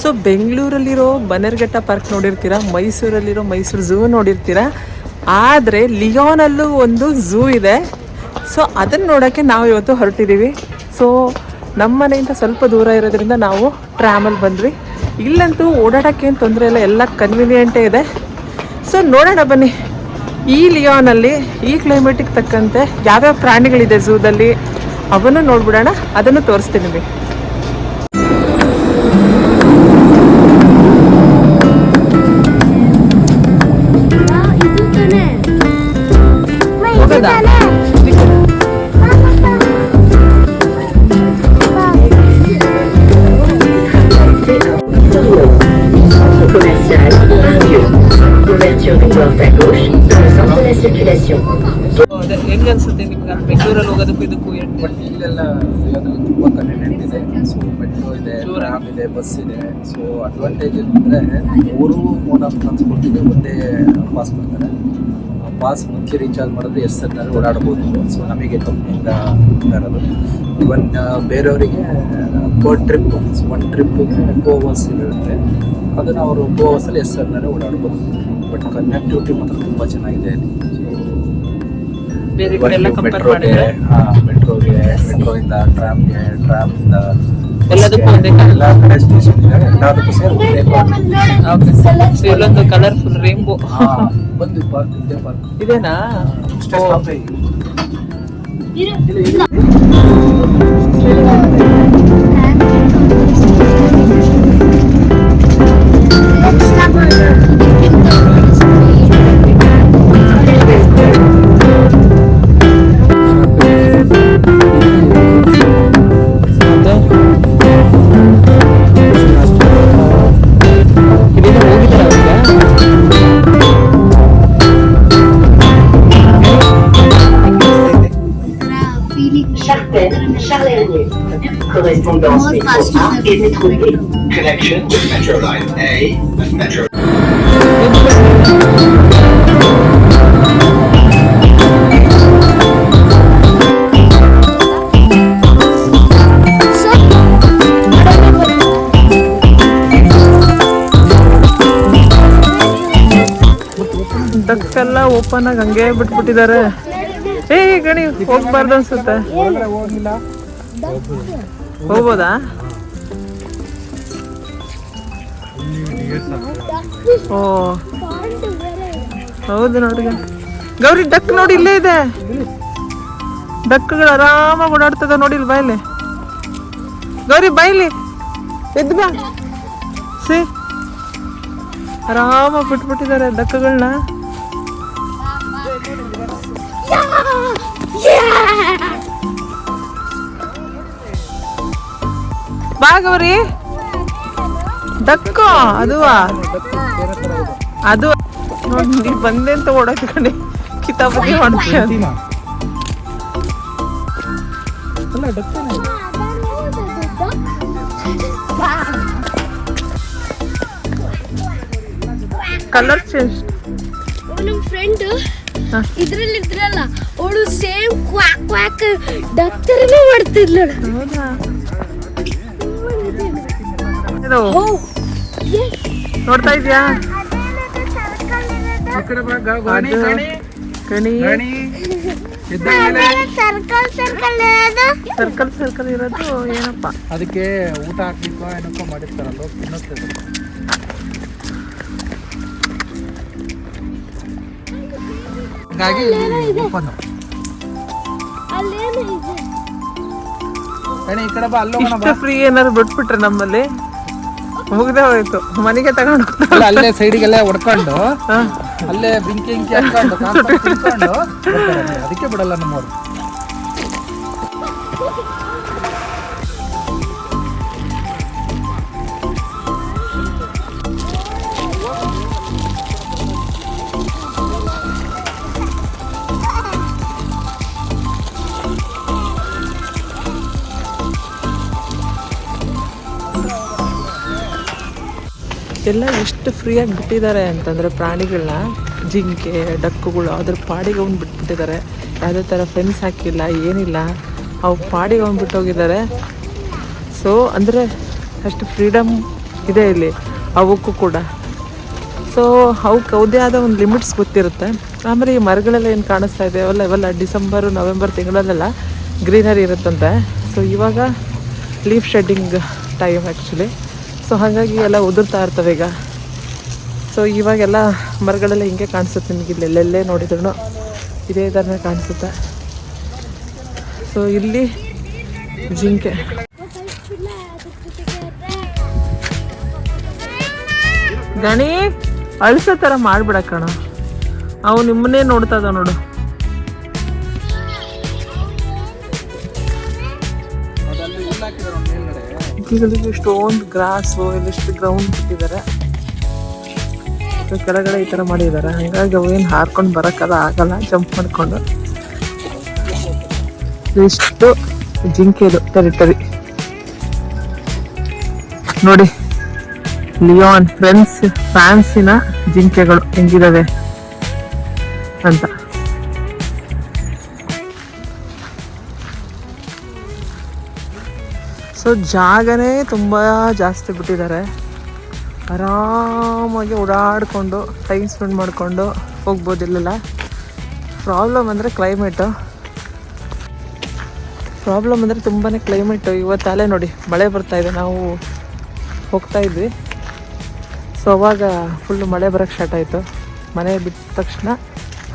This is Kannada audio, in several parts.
ಸೊ ಬೆಂಗಳೂರಲ್ಲಿರೋ ಬನ್ನೇರುಘಟ್ಟ ಪಾರ್ಕ್ ನೋಡಿರ್ತೀರಾ, ಮೈಸೂರಲ್ಲಿರೋ ಮೈಸೂರು ಝೂ ನೋಡಿರ್ತೀರಾ, ಆದರೆ ಲಿಯೋನಲ್ಲೂ ಒಂದು ಝೂ ಇದೆ. ಸೊ ಅದನ್ನು ನೋಡೋಕ್ಕೆ ನಾವು ಇವತ್ತು ಹೊರಟಿದ್ದೀವಿ. ಸೊ ನಮ್ಮ ಮನೆಯಿಂದ ಸ್ವಲ್ಪ ದೂರ ಇರೋದ್ರಿಂದ ನಾವು ಟ್ರಾಮಲ್ಲಿ ಬಂದ್ವಿ. ಇಲ್ಲಂತೂ ಓಡಾಡೋಕ್ಕೇನು ತೊಂದರೆ ಇಲ್ಲ, ಎಲ್ಲ ಕನ್ವೀನಿಯೆಂಟೇ ಇದೆ. ಸೊ ನೋಡೋಣ ಬನ್ನಿ, ಈ ಲಿಯೋನಲ್ಲಿ ಈ ಕ್ಲೈಮೇಟಿಗೆ ತಕ್ಕಂತೆ ಯಾವ್ಯಾವ ಪ್ರಾಣಿಗಳಿದೆ ಝೂದಲ್ಲಿ ಅವನ್ನು ನೋಡ್ಬಿಡೋಣ, ಅದನ್ನು ತೋರಿಸ್ತೀನಿ ನಿಮಗೆ. ಹೆಂಗ ಅನ್ಸುತ್ತೆ ನಿಮ್ಗೆ ಬೆಂಗಳೂರಲ್ಲಿ ಹೋಗೋದಕ್ಕೂ ಇದಕ್ಕೂ? ಬಟ್ ಇಲ್ಲೆಲ್ಲ ತುಂಬ ಕನ್ವೀನಿಯೆಂಟ್ ಇದೆ. ಸೊ ಮೆಟ್ರೋ ಇದೆ, ಟ್ರಾಮ್ ಇದೆ, ಬಸ್ ಇದೆ. ಸೊ ಅಡ್ವಾಂಟೇಜ್ ಅಂದರೆ ಮೂರು ಮೋಡ್ ಆಫ್ ಟ್ರಾನ್ಸ್ಪೋರ್ಟಿಗೆ ಒಂದೇ ಪಾಸ್ ಕೊಡ್ತಾರೆ. ಪಾಸ್ ಮುಂಚೆ ರೀಚಾರ್ಜ್ ಮಾಡಿದ್ರೆ ಎಷ್ಟು ಸರ್ ಓಡಾಡ್ಬೋದು. ಸೊ ನಮಗೆ ಕಂಪ್ನಿಯಿಂದ ಇರೋದು ಇವನ್ ಬೇರೆಯವರಿಗೆ ಪರ್ ಟ್ರಿಪ್ ಒನ್ ಟ್ರಿಪ್ಪಿಗೆ 2 hours ಇರುತ್ತೆ. ಅದನ್ನು ಅವರು 2 hours ಎಷ್ಟು ಸರ್ನಾರೆ ಓಡಾಡ್ಬೋದು. ಬಟ್ ಕನೆಕ್ಟಿವಿಟಿ ಮಾತ್ರ ತುಂಬ ಚೆನ್ನಾಗಿದೆ. ಮೆಟ್ರೋಗೆ, ಮೆಟ್ರೋಯಿಂದ ಟ್ರಾಮ್ಗೆ, ಟ್ರಾಮಿಂದ ಎಲ್ಲದಕ್ಕೂ ಒಂದೇ ಎಲ್ಲ ಕಡೆ ಸ್ಟೇಷನ್ ಇದೆ. ಎಲ್ಲದಕ್ಕೂ ಸೇರಿ ಇಲ್ಲೊಂದು ಕಲರ್ಫುಲ್ ರೇನ್ಬೋ ಬಂದು ಪಾರ್ಕ್ ಇದೆ. ಪಾರ್ಕ್ ಇದೇನಾ? Correspondance métro A et métro B. Connection with Metro Line A and Metro. ಡಕ್ಕೆಲ್ಲ ಓಪನ್ ಆಗಿ ಹಂಗೆ ಬಿಟ್ಬಿಟ್ಟಿದ್ದಾರೆ. ಏ ಗಣಿ ಹೋಗ್ಬಾರ್ದು ಅನ್ಸುತ್ತೆ. ಹೋಗ್ಬೋದಾ? ಓ ಹೌದು ನೋಡಿ ಗೌರಿ, ಡಕ್ ನೋಡಿ ಇಲ್ಲೇ ಇದೆ. ಡಕ್ಗಳು ಆರಾಮಾಗಿ ಓಡಾಡ್ತದ ನೋಡಿ ಇಲ್ಲಿ. ಬಾಯ್ಲಿ ಗೌರಿ, ಬಾಯ್ಲಿ ಎದ್ದು ಬಾ. ಸಿ ಆರಾಮಾಗಿ ಬಿಟ್ಬಿಟ್ಟಿದ್ದಾರೆ ಡಕ್ಗಳನ್ನ. ಬಾ ಗೌರಿ, ಡಕ್ಕು ಅದುವಾ ಅದು ನೋಡಿ ಬಂದೆ ಅಂತ ಓಡಕ್ಕೆ ಕಣೆ ಕಿತಾಪತಿ ಮಾಡ್ತೀಯ. Colour change. ನಮ್ಮ ಫ್ರೆಂಡ್ ಇದ್ರಲ್ಲಿ ಇದ್ರಲ್ಲ, ಅವಳು ಸೇಮ್ ಕ್ವಾಕ್ ಕ್ವಾಕ್ ಡಕ್ ತರನೇ ಮಾಡ್ತಿದ್ಲು. ಹೌದಾ? ನೋಡ್ತಾ ಇದ್ಯಾ? ಸರ್ಕಲ್ ಸರ್ಕಲ್ ಇರೋದು ಏನಪ್ಪ? ಅದಕ್ಕೆ ಊಟ ಹಾಕ್ಲಿಕ್ಕೋ ಏನಕ್ಕೋ ಮಾಡಿರ್ತಾರಲ್ಲ, ತಿನ್ನಿಸ್ತದೆ. ಹಾಗಾಗಿ ಓಪನ್. ಈ ಕಡೆ ಬಾ, ಇಷ್ಟು ಫ್ರೀ ಏನಾದ್ರು ಬಿಟ್ಬಿಟ್ರೆ ನಮ್ಮಲ್ಲಿ ಮುಗ್ದೇ ಹೋಯ್ತು. ಮನೆಗೆ ತಗೊಂಡು ಅಲ್ಲೇ ಸೈಡಿಗೆಲ್ಲ ಹೊಡ್ಕೊಂಡು ಅಲ್ಲೇ ಬೆಂಕಿ ಹಾಕೊಂಡು ತಿನ್ಕೊಂಡು ಅದಕ್ಕೆ ಬಿಡಲ್ಲ ನಮ್ಮವ್ರು. ಎಲ್ಲ ಎಷ್ಟು ಫ್ರೀಯಾಗಿ ಬಿಟ್ಟಿದ್ದಾರೆ ಅಂತಂದರೆ ಪ್ರಾಣಿಗಳನ್ನ, ಜಿಂಕೆ ಡಕ್ಕುಗಳು ಅದ್ರ ಪಾಡಿಗೆ ಅವ್ನು ಬಿಟ್ಬಿಟ್ಟಿದ್ದಾರೆ. ಯಾವುದೇ ಥರ ಫೆನ್ಸ್ ಹಾಕಿಲ್ಲ, ಏನಿಲ್ಲ, ಅವು ಪಾಡಿಗೆ ಅವ್ನು ಬಿಟ್ಟೋಗಿದ್ದಾರೆ. ಸೊ ಅಂದರೆ ಅಷ್ಟು ಫ್ರೀಡಮ್ ಇದೆ ಇಲ್ಲಿ ಅವಕ್ಕೂ ಕೂಡ. ಸೊ ಅವಕ್ಕೆ ಯಾವುದೇ ಆದ ಒಂದು ಲಿಮಿಟ್ಸ್ ಗೊತ್ತಿರುತ್ತೆ. ಆಮೇಲೆ ಈ ಮರಗಳೆಲ್ಲ ಏನು ಕಾಣಿಸ್ತಾ ಇದೆ ಅವೆಲ್ಲ ಡಿಸೆಂಬರು ನವೆಂಬರ್ ತಿಂಗಳಲ್ಲೆಲ್ಲ ಗ್ರೀನರಿ ಇರುತ್ತಂತೆ. ಸೊ ಇವಾಗ leaf shedding time actually. So ಹಾಗಾಗಿ ಎಲ್ಲ ಉದುರ್ತಾ ಇರ್ತವೆ ಈಗ. ಸೊ ಇವಾಗೆಲ್ಲ ಮರಗಳೆಲ್ಲ ಹಿಂಗೆ ಕಾಣಿಸುತ್ತೆ ನಿಮಗೆ, ಇಲ್ಲೆಲ್ಲೇ ನೋಡಿದ್ರು ಇದೇ ಥರನೇ ಕಾಣಿಸುತ್ತೆ. ಸೊ ಇಲ್ಲಿ ಜಿಂಕೆ ಗಣಿ ಅಳಿಸೋ ಥರ ಮಾಡ್ಬಿಡ ಕಣ, ಅವು ನಿಮ್ಮನ್ನೇ ನೋಡ್ತಾ ಇದಾವ ನೋಡು. ಈಗಲಿಗೆ ಇಷ್ಟೊಂದು ಗ್ರಾಸು ಇಲ್ಲಿಷ್ಟು ಗ್ರೌಂಡ್ ಬಿಟ್ಟಿದ್ದಾರೆ. ಕೆಳಗಡೆ ಈ ಥರ ಮಾಡಿದ್ದಾರೆ, ಹಂಗಾಗಿ ಅವು ಏನು ಹಾರ್ಕೊಂಡು ಬರೋಕ್ಕಲ್ಲ ಆಗಲ್ಲ ಜಂಪ್ ಮಾಡಿಕೊಂಡು. ಇಷ್ಟು ಜಿಂಕೆದು ಟೆರಿಟರಿ ನೋಡಿ. ಲಿಯೋನ್ ಫ್ರಾನ್ಸಿನ ಜಿಂಕೆಗಳು ಹೆಂಗಿದಾವೆ ಅಂತ. ಸೊ ಜಾಗನೇ ತುಂಬ ಜಾಸ್ತಿ ಬಿಟ್ಟಿದ್ದಾರೆ, ಆರಾಮಾಗಿ ಓಡಾಡಿಕೊಂಡು ಟೈಮ್ ಸ್ಪೆಂಡ್ ಮಾಡಿಕೊಂಡು ಹೋಗ್ಬೋದು ಇಲ್ಲೆಲ್ಲ. ಪ್ರಾಬ್ಲಮ್ ಅಂದರೆ ಕ್ಲೈಮೇಟು, ಪ್ರಾಬ್ಲಮ್ ಅಂದರೆ ತುಂಬಾ ಕ್ಲೈಮೇಟು. ಇವತ್ತಲ್ಲೇ ನೋಡಿ ಮಳೆ ಬರ್ತಾಯಿದೆ, ನಾವು ಹೋಗ್ತಾ ಇದ್ವಿ. ಸೊ ಅವಾಗ ಫುಲ್ಲು ಮಳೆ ಬರೋಕ್ಕೆ ಸ್ಟಾರ್ಟ್ ಆಯಿತು. ಮನೆ ಬಿಟ್ಟ ತಕ್ಷಣ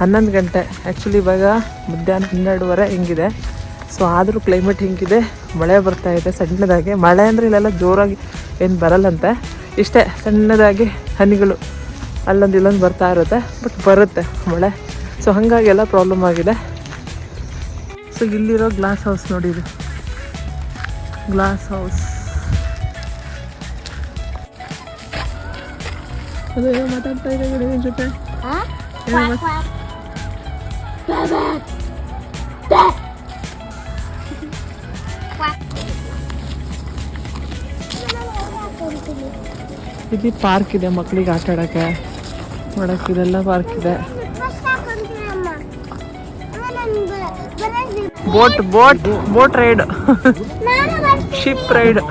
11 ಗಂಟೆ, ಆ್ಯಕ್ಚುಲಿ ಇವಾಗ ಮಧ್ಯಾಹ್ನ 12:30 ಹಿಂಗಿದೆ. ಸೊ ಆದರೂ ಕ್ಲೈಮೇಟ್ ಹಿಂಗಿದೆ, ಮಳೆ ಬರ್ತಾಯಿದೆ ಸಣ್ಣದಾಗಿ. ಮಳೆ ಅಂದರೆ ಇಲ್ಲೆಲ್ಲ ಜೋರಾಗಿ ಏನು ಬರಲ್ಲಂತೆ, ಇಷ್ಟೇ ಸಣ್ಣದಾಗಿ ಹನಿಗಳು ಅಲ್ಲೊಂದು ಇಲ್ಲೊಂದು ಬರ್ತಾ ಇರುತ್ತೆ, ಬಟ್ ಬರುತ್ತೆ ಮಳೆ. ಸೊ ಹಾಗಾಗಿ ಎಲ್ಲ ಪ್ರಾಬ್ಲಮ್ ಆಗಿದೆ. ಸೊ ಇಲ್ಲಿರೋ ಗ್ಲಾಸ್ ಹೌಸ್ ನೋಡಿ, ಇದು ಗ್ಲಾಸ್ ಹೌಸ್. ಅದು ಏನೋ ಮಾತಾಡ್ತಾ ಇದೆ ನಿನ್ನ ಜೊತೆ. ಇಲ್ಲಿ ಪಾರ್ಕ್ ಇದೆ, ಮಕ್ಕಳಿಗೆ ಆಟ ಆಡೋಕ್ಕೆ ಮಾಡೋಕ್ಕೆ ಇದೆಲ್ಲ ಪಾರ್ಕ್ ಇದೆ. Boat ride, ship ride.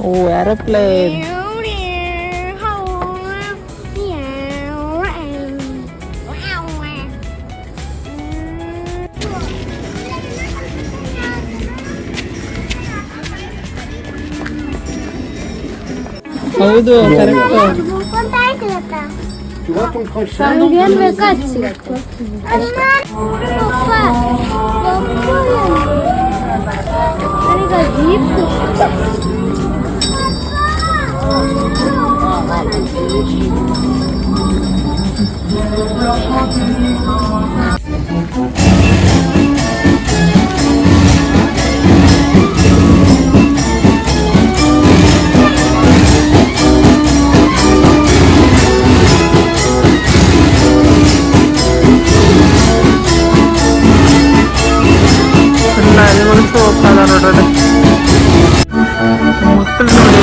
ಓ ಏರೋಪ್ಲೇನ್. ಹೌದು ಕರೆಕ್ಟ್. ನಮ್ಗೇನ್ ಬೇಕಾ ಅದು ಸಿಗತ್ತೆ. ನನಗೆ ಜೀಪ್ ಮಕ್ಕಳು ನೋಡಿ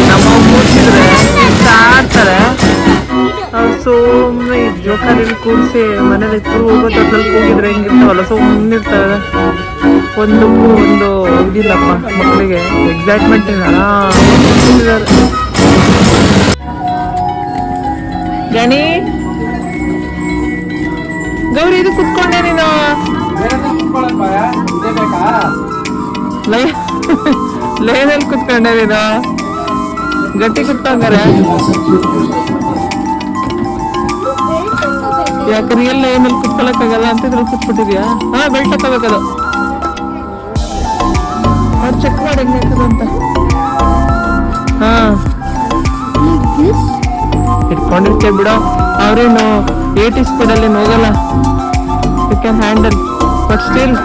ನಮ್ಮ ಕೂರ್ಸಿದ್ರೆ ಆಡ್ತಾರೆ. ಸುಮ್ಮನೆ ಜೋಕಾಲಿಗೆ ಕೂರಿಸಿ ಮನೇಲಿ ಇತ್ತು ಹೋಗೋ ತೊಟ್ಲಲ್ಲಿ ಕೂಗಿದ್ರೆ ಹೆಂಗಿರ್ತಾವಲ್ಲ ಸುಮ್ಮನೆ ಇರ್ತವೆ. ಒಂದಕ್ಕೂ ಒಂದು ಇದಿಲ್ಲಪ್ಪ ಮಕ್ಕಳಿಗೆ, ಎಕ್ಸೈಟ್ಮೆಂಟ್ ಇಲ್ಲ. ಗಣಿ ಗೌರಿ ಇದು ಕುತ್ಕೊಂಡೆ ನೀನು ಲೈನಲ್ಲಿ ಕುತ್ಕೊಂಡೆ ನೀನು, ಗಟ್ಟಿ ಕುತ್ಕೊಂಡಾರೆ. ಯಾಕೆ ರಿಯಲ್ ಲೈನಲ್ಲಿ ಕುತ್ಕೊಳಕ್ಕಾಗಲ್ಲ ಅಂತ ಇದ್ರಲ್ಲಿ ಕುತ್ಬಿಟ್ಟಿದ್ಯಾ? ಹಾ ಬೆಲ್ಟ್ ಹಾಕೋಬೇಕದು. ಅವ್ರು ಚೆಕ್ ಮಾಡಿ ಹೆಂಗೆ ಹಾಕೋದು ಅಂತ. ಹಾ ಇಟ್ಕೊಂಡಿರ್ತೇವೆ ಬಿಡೋ, ಅವ್ರೇನು 80 ಸ್ಪೀಡಲ್ಲಿ ಹೋಗಲ್ಲ. You can handle, but still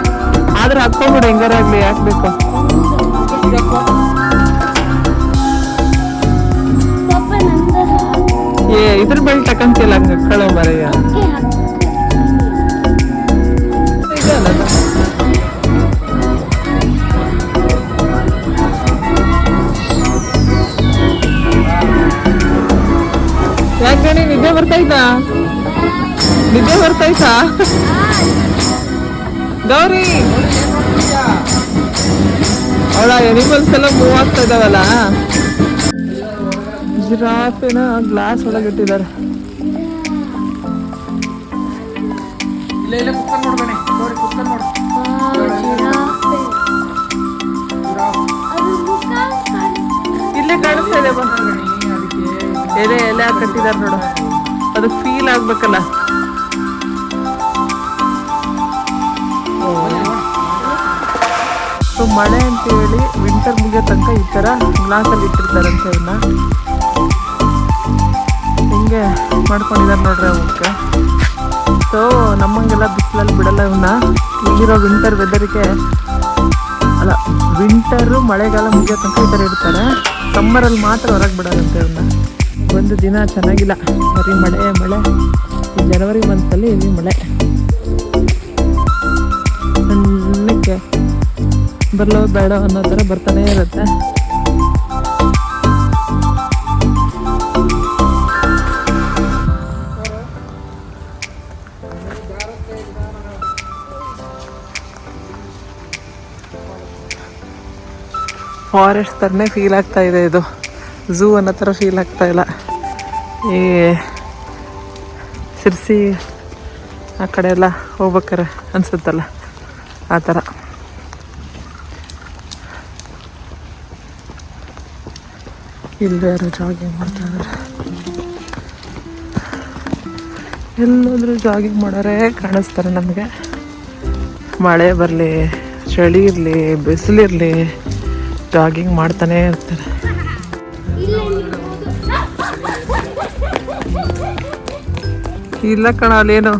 ಆದ್ರೆ ಹಾಕ್ಕೊಂಡ್ಬಿಡು ಹೆಂಗಾರ ಆಗ್ಲಿ, ಹಾಕ್ಬೇಕು. ಇದ್ರ ಬೆಲ್ಟ್ ಹಾಕಂತಿಲ್ಲ ಹಂಗ ಕಳೋ ಮರೆಯ. ಗೌರಿನಾ ನಿದ್ದೆ ಬರ್ತೈತಾ ಗೌರಿ ಅವಳ ಎನಿಮಲ್ಸ್ ಎಲ್ಲ ಮೂವ್ ಆಗ್ತಾ ಇದಾವಲ್ಲ ಜಿರಾಫಿನ ಗ್ಲಾಸ್ ಒಳಗೆ ಇಟ್ಟಿದ್ದಾರೆ ಇಲ್ಲೇ ಕುತ್ಕೊಂಡು ನೋಡ್ಬೇಡಿ ನೋಡಿ ಕುತ್ಕೊಂಡು ನೋಡಿ ಇಲ್ಲೇ ಕಾಣಿಸ್ತಾ ಇದೆ ಬಾ ಎಲೆ ಎಲೆ ಕಟ್ಟಿದಾರೆ ನೋಡು ಅದು ಫೀಲ್ ಆಗ್ಬೇಕಲ್ಲ ಸೊ ಮಳೆ ಅಂತ ಹೇಳಿ ವಿಂಟರ್ ಮುಗಿಯೋ ತನಕ ಈ ಥರ ಗ್ಲಾಸಲ್ಲಿ ಇಟ್ಟಿರ್ತಾರಂತೆ ಇವನ್ನ ಹಿಂಗೆ ಮಾಡ್ಕೊಂಡಿದ್ದಾರೆ ನೋಡ್ರಿ ಅವಕ್ಕೆ ಸೊ ನಮ್ಮಂಗೆಲ್ಲ ಬಿಸಿಲಲ್ಲಿ ಬಿಡಲ್ಲ ಇವನ್ನ ಇಲ್ಲಿರೋ ವಿಂಟರ್ ವೆದರ್ಗೆ ಅಲ್ಲ ವಿಂಟರು ಮಳೆಗಾಲ ಮುಗಿಯೋ ತನಕ ಈ ಥರ ಇಡ್ತಾರೆ ಸಮ್ಮರಲ್ಲಿ ಮಾತ್ರ ಹೊರಗೆ ಬಿಡೋದಂತೆ ಇವನ್ನ ಒಂದು ದಿನ ಚೆನ್ನಾಗಿಲ್ಲ ಬರೀ ಮಳೆ ಮಳೆ ಈ ಜನವರಿ ಮಂತಲ್ಲಿ ಇಲ್ಲಿ ಮಳೆ ಸಣ್ಣಕ್ಕೆ ಬರಲೋ ಬೇಡ ಅನ್ನೋ ಥರ ಬರ್ತಾನೆ ಇರುತ್ತೆ ಫಾರೆಸ್ಟ್ ಥರನೇ ಫೀಲ್ ಆಗ್ತಾ ಇದೆ ಇದು ಝೂ ಅನ್ನೋ ಥರ ಫೀಲ್ ಆಗ್ತಾ ಇಲ್ಲ ಈ ಸಿರ್ಸಿ ಆ ಕಡೆ ಎಲ್ಲ ಹೋಗ್ಬೇಕಾರೆ ಅನ್ಸುತ್ತಲ್ಲ ಆ ಥರ ಇಲ್ಲೇ ಯಾರು ಜಾಗಿಂಗ್ ಮಾಡ್ತಾ ಇದ್ದಾರೆ ಎಲ್ಲಾದರೂ ಜಾಗಿಂಗ್ ಮಾಡೋರೇ ಕಾಣಿಸ್ತಾರೆ ನಮಗೆ ಮಳೆ ಬರಲಿ ಚಳಿ ಇರಲಿ ಬಿಸಿಲಿರಲಿ ಜಾಗಿಂಗ್ ಮಾಡ್ತಾನೇ ಇರ್ತಾರೆ ಇಲ್ಲ ಕಣ ಅಲ್ಲೇನು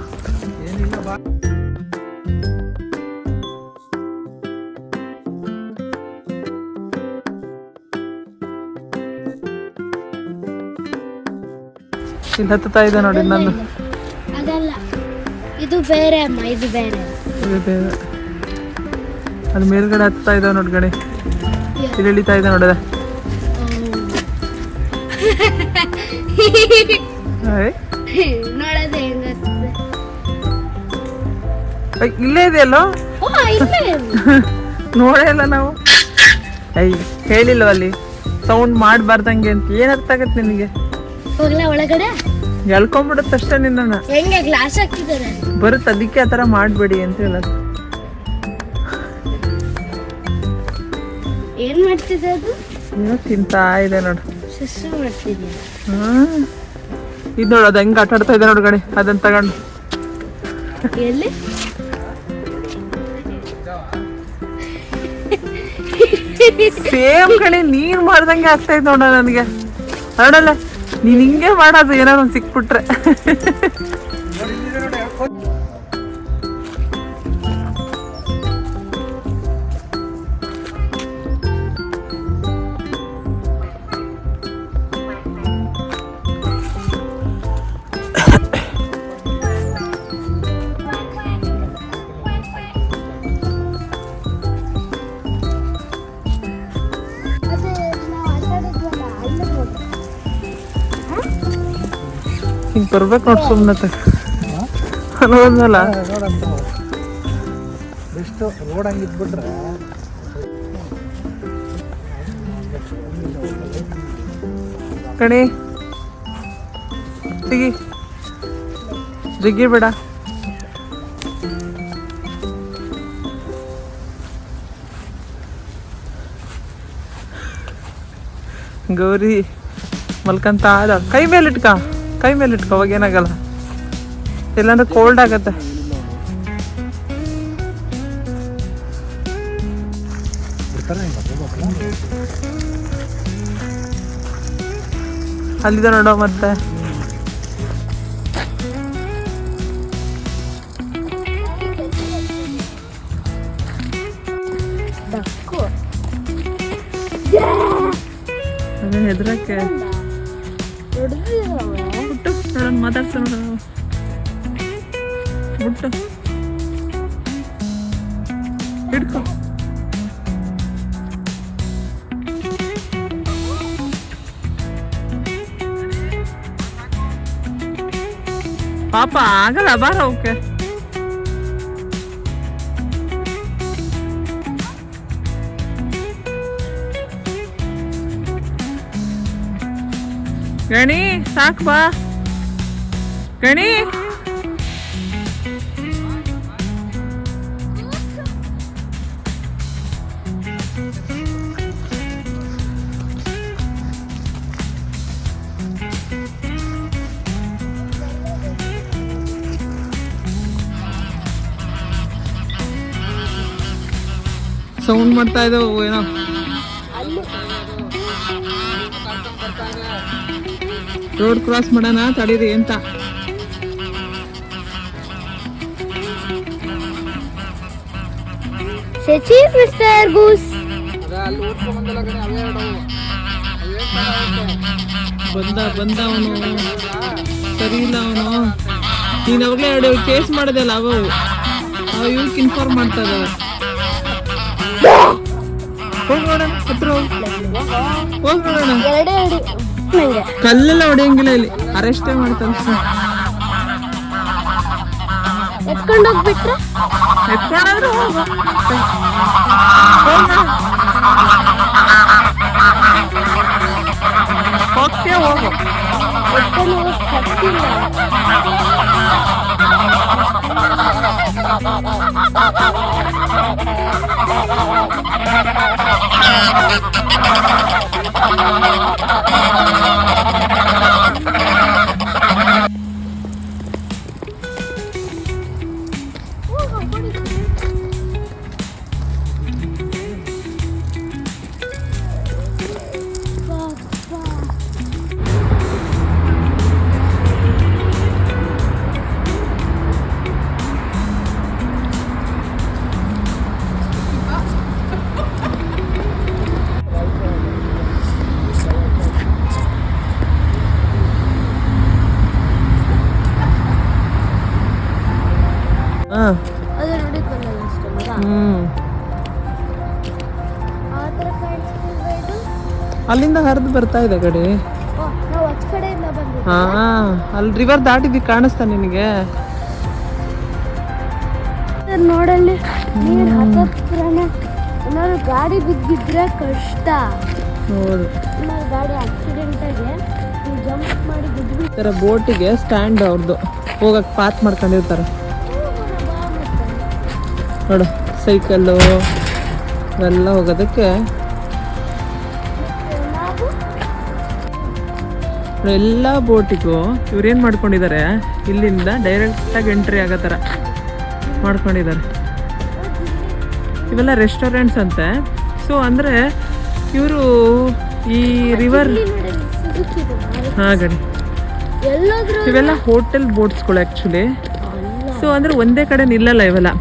ಇಲ್ಲಿ ಹತ್ತುತ್ತಾ ಇದೆ ನೋಡಿ ನಂದು ಅದಲ್ಲ ಇದು ಬೇರೆ ಅಮ್ಮ ಇದು ಬೇರೆ ಇದು ಬೇರೆ ಅದು ಮೇಲ್ಗಡೆ ಹತ್ತಾ ಇದ್ದಾವೆ ನೋಡಿ ಗಣಿ ಇಲ್ಲಿ ಇಳಿತಾ ಇದೆ ನೋಡಿದೆ ನೋಡೋದು ಹೆಂಗತ್ತದೆ ಇಲ್ಲೇ ಇದೆಯಲ್ಲೋ ನೋಡೇ ಇಲ್ಲ ನಾವು ಹೇಳಿಲ್ವ ಅಲ್ಲಿ ಸೌಂಡ್ ಮಾಡಬಾರ್ದಂಗೆ ಅಂತ ಏನ್ ಅರ್ಥ ಆಗತ್ತೆ ನಿನಗೆ ಹೋಗ್ಲಾ ಒಳಗಡೆ ಎಳ್ಕೊಂಡ್ಬಿಡುತ್ತೆ ಅಷ್ಟೇ ನಿನ್ನ ಹೆಂಗೆ ಗ್ಲಾಸ್ ಹಾಕಿದ್ದಾರೆ ಬರುತ್ತೆ ಅದಕ್ಕೆ ಆತರ ಮಾಡ್ಬೇಡಿ ಅಂತ ಹೇಳೋದು ಏನ್ ಮಾಡ್ತಿದೆ ಅದು ಏನೋ ತಿಂತಾ ಇದೆ ನೋಡು ಸುಸ್ಸು ಮಾಡ್ತಿದ್ಯಾ ಇದು ನೋಡು ಅದು ಹೆಂಗ್ ಆಟ ಆಡ್ತಾ ಇದೆ ನೋಡು ಗಣಿ ಅದನ್ನ ತಗೊಂಡು ಎಲ್ಲಿ ಸೇಮ್ ಕಣಿ ನೀನ್ ಮಾಡ್ದಂಗೆ ಆಗ್ತಾ ಇದ್ ನೋಡ ನನಗೆ ನೋಡಲ್ಲ ನೀನ್ ಹಿಂಗೆ ಮಾಡೋದು ಏನಾದ್ರು ಒಂದ್ ಸಿಕ್ಬಿಟ್ರೆ ಹಿಂಗ್ ಬರ್ಬೇಕು ನೋಡ್ ಸುಮ್ಮನೆ ಅನ್ನೋದ್ನಲ್ಲ ಬೆಸ್ಟ್ ರೋಡ್ ಹಂಗೆ ಇದ್ಬಿಟ್ರೆ ಕಣಿ ಜಿಗಿ ಜಿಗಿ ಬೇಡ ಗೌರಿ ಮಲ್ಕಂತ ಆದ ಕೈ ಮೇಲೆ ಇಟ್ಕ ಅವಾಗ ಏನಾಗಲ್ಲ ಇಲ್ಲಾಂದ್ರೆ ಕೋಲ್ಡ್ ಆಗತ್ತೆ ಅಲ್ಲಿದೆ ನೋಡೋ ಮತ್ತೆ ಹೆದ್ರಕ್ಕೆ ಬಿಟ್ಟು ನೋಡೋಣ ಮಾತಾಡ್ಸ ನೋಡ ಬಿಟ್ಟು ಹಿಡ್ಕೊ ಪಾಪ ಆಗಲ್ಲ ಬಾರ ಓಕೆ. ಗಣಿ ಸಾಕು ಬಾ ಗಣಿ. ಸೌಂಡ್ ಮಾಡ್ತಾ ಇದ್ದಾವೆ ಏನೋ. ರೋಡ್ ಕ್ರಾಸ್ ಮಾಡೋಣ ತಡೀರಿ ಅಂತ. ಮಿಸ್ಟರ್ ಗೂಸ್ ಬಂದ ಅವನು ಸರಿ ಇಲ್ಲ ಅವನು. ನೀನ್ ಅವಾಗಲೇ ಎರಡು ಕೇಸ್ ಮಾಡಿದೆಲ್ಲ ಅವು ಇವಕ್ಕೆ ಇನ್ಫಾರ್ಮ್ ಮಾಡ್ತಾ ಇದ್ದಾವೆ. ಹೋಗ್ ನೋಡೋಣ ಹತ್ರ ಹೋಗ್ ನೋಡೋಣ. ಕಲ್ಲೆಲ್ಲ ಹೊಡೆಯಂಗಿಲ್ಲ ಇಲ್ಲಿ, ಅರೆಸ್ಟೇ ಮಾಡ್ತಾರೆ. ಎತ್ಕೊಂಡು ಹೋಗ್ಬಿಟ್ರೆ ಎತ್ಕೊಂಡ್ರೆ ಹೋಗ್ತೀಯ ಹೋಗು. ಎತ್ಕೊಂಡು ಹೋಗಕ್ ಹತ್ತಿಲ್ಲ. ಅದು ನೋಡಿ ಬಂದಲ್ಲ ಅಷ್ಟೇ ಮಗ. ಆ ಥರ ಕಾಣಿಸ್ತಿಲ್ವಾ ಇದು? ಅಲ್ಲಿಂದ ಹರಿದು ಬರ್ತಾ ಇದೆ ಕಡೆ. ನಾವು ಆಚ ಕಡೆಯಿಂದ ಬಂದಿದ್ದೀವಿ. ಹಾ ಅಲ್ಲಿ ರಿವರ್ ದಾಟಿದ್ವಿ ಕಾಣಿಸ್ತಾ ನಿನಗೆ? ನೋಡಲ್ಲಿ ನೀರು ಹತ್ತತ್ರನೇ ಏನಾದ್ರು ಗಾಡಿ ಬಿದ್ದಿದ್ರೆ ಕಷ್ಟ. ಹೌದು, ಏನಾದ್ರು ಗಾಡಿ ಆಕ್ಸಿಡೆಂಟ್ ಆಗಿ ನೀವು ಜಂಪ್ ಮಾಡಿ ಬಿದ್ವಿ. ಈ ಥರ ಬೋಟಿಗೆ ಸ್ಟ್ಯಾಂಡ್ ಅವ್ರದ್ದು ಹೋಗಕ್ಕೆ ಪಾತ್ ಮಾಡ್ಕೊಂಡಿರ್ತಾರೆ ನೋಡು. ಸೈಕಲ್ಲು ಇವೆಲ್ಲ ಹೋಗೋದಕ್ಕೆ ಎಲ್ಲ ಬೋಟಿಗೂ ಇವ್ರೇನು ಮಾಡ್ಕೊಂಡಿದ್ದಾರೆ, ಇಲ್ಲಿಂದ ಡೈರೆಕ್ಟಾಗಿ ಎಂಟ್ರಿ ಆಗೋ ಥರ ಮಾಡ್ಕೊಂಡಿದ್ದಾರೆ. ಇವೆಲ್ಲ ರೆಸ್ಟೋರೆಂಟ್ಸ್ ಅಂತೆ. ಸೊ ಅಂದರೆ ಇವರು ಈ ರಿವರ್ ಹಾಂ ಗಡಿ ಇವೆಲ್ಲ ಹೋಟೆಲ್ ಬೋಟ್ಸ್ಗಳು ಆ್ಯಕ್ಚುಲಿ. ಸೊ ಅಂದರೆ ಒಂದೇ ಕಡೆ ನಿಲ್ಲಲ್ಲ ಇವೆಲ್ಲ.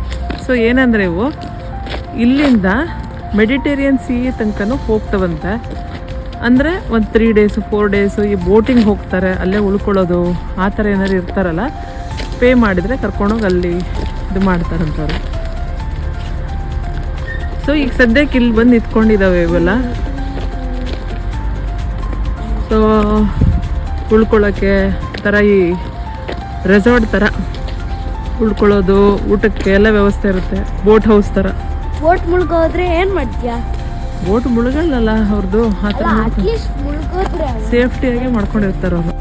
ಸೊ ಏನಂದರೆ ಇವು ಇಲ್ಲಿಂದ ಮೆಡಿಟೇರಿಯನ್ ಸೀ ತನಕನೂ ಹೋಗ್ತವಂತೆ. ಅಂದರೆ ಒಂದು 3 days 4 days ಈ ಬೋಟಿಂಗ್ ಹೋಗ್ತಾರೆ, ಅಲ್ಲೇ ಉಳ್ಕೊಳ್ಳೋದು ಆ ಥರ ಏನಾದ್ರು ಇರ್ತಾರಲ್ಲ, ಪೇ ಮಾಡಿದರೆ ಕರ್ಕೊಂಡೋಗಿ ಅಲ್ಲಿ ಇದು ಮಾಡ್ತಾರಂತವ್ರು. ಸೊ ಈಗ ಸದ್ಯಕ್ಕೆ ಇಲ್ಲಿ ಬಂದು ನಿಂತ್ಕೊಂಡಿದ್ದಾವೆ ಇವೆಲ್ಲ. ಸೊ ಉಳ್ಕೊಳ್ಳೋಕ್ಕೆ ಥರ ಈ ರೆಸಾರ್ಟ್ ಥರ ಉಳ್ಕೊಳ್ಳೋದು, ಊಟಕ್ಕೆ ಎಲ್ಲ ವ್ಯವಸ್ಥೆ ಇರುತ್ತೆ. ಬೋಟ್ ಹೌಸ್ ಥರ. ಬೋಟ್ ಮುಳುಗೋದ್ರೆ ಏನು ಮಾಡ್ತೀಯಾ? ಬೋಟ್ ಮುಳುಗಲ್ಲ ಅವ್ರದ್ದು, ಆ ಥರ ಅಟ್ಲೀಸ್ಟ್ ಮುಳುಗೋದ್ರೆ ಸೇಫ್ಟಿಯಾಗಿ ಮಾಡ್ಕೊಂಡಿರ್ತಾರೆ ಅವರು.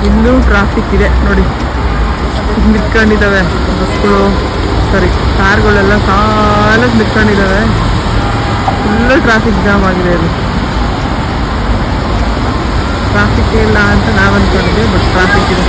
ಇನ್ನೂ ಟ್ರಾಫಿಕ್ ಇದೆ ನೋಡಿ, ನಿಂತ್ಕೊಂಡಿದ್ದಾವೆ ಬಸ್ಗಳು, ಸಾರಿ ಕಾರ್ಗಳೆಲ್ಲ ಸಾಲಾಗಿ ನಿಂತ್ಕೊಂಡಿದ್ದಾವೆ. ಫುಲ್ಲು ಟ್ರಾಫಿಕ್ ಜಾಮ್ ಆಗಿದೆ. ಅದು ಟ್ರಾಫಿಕ್ ಇಲ್ಲ ಅಂತ ನಾವು ಅಂದ್ಕೊಂಡಿದ್ವಿ, ಬಟ್ ಟ್ರಾಫಿಕ್ ಇದೆ.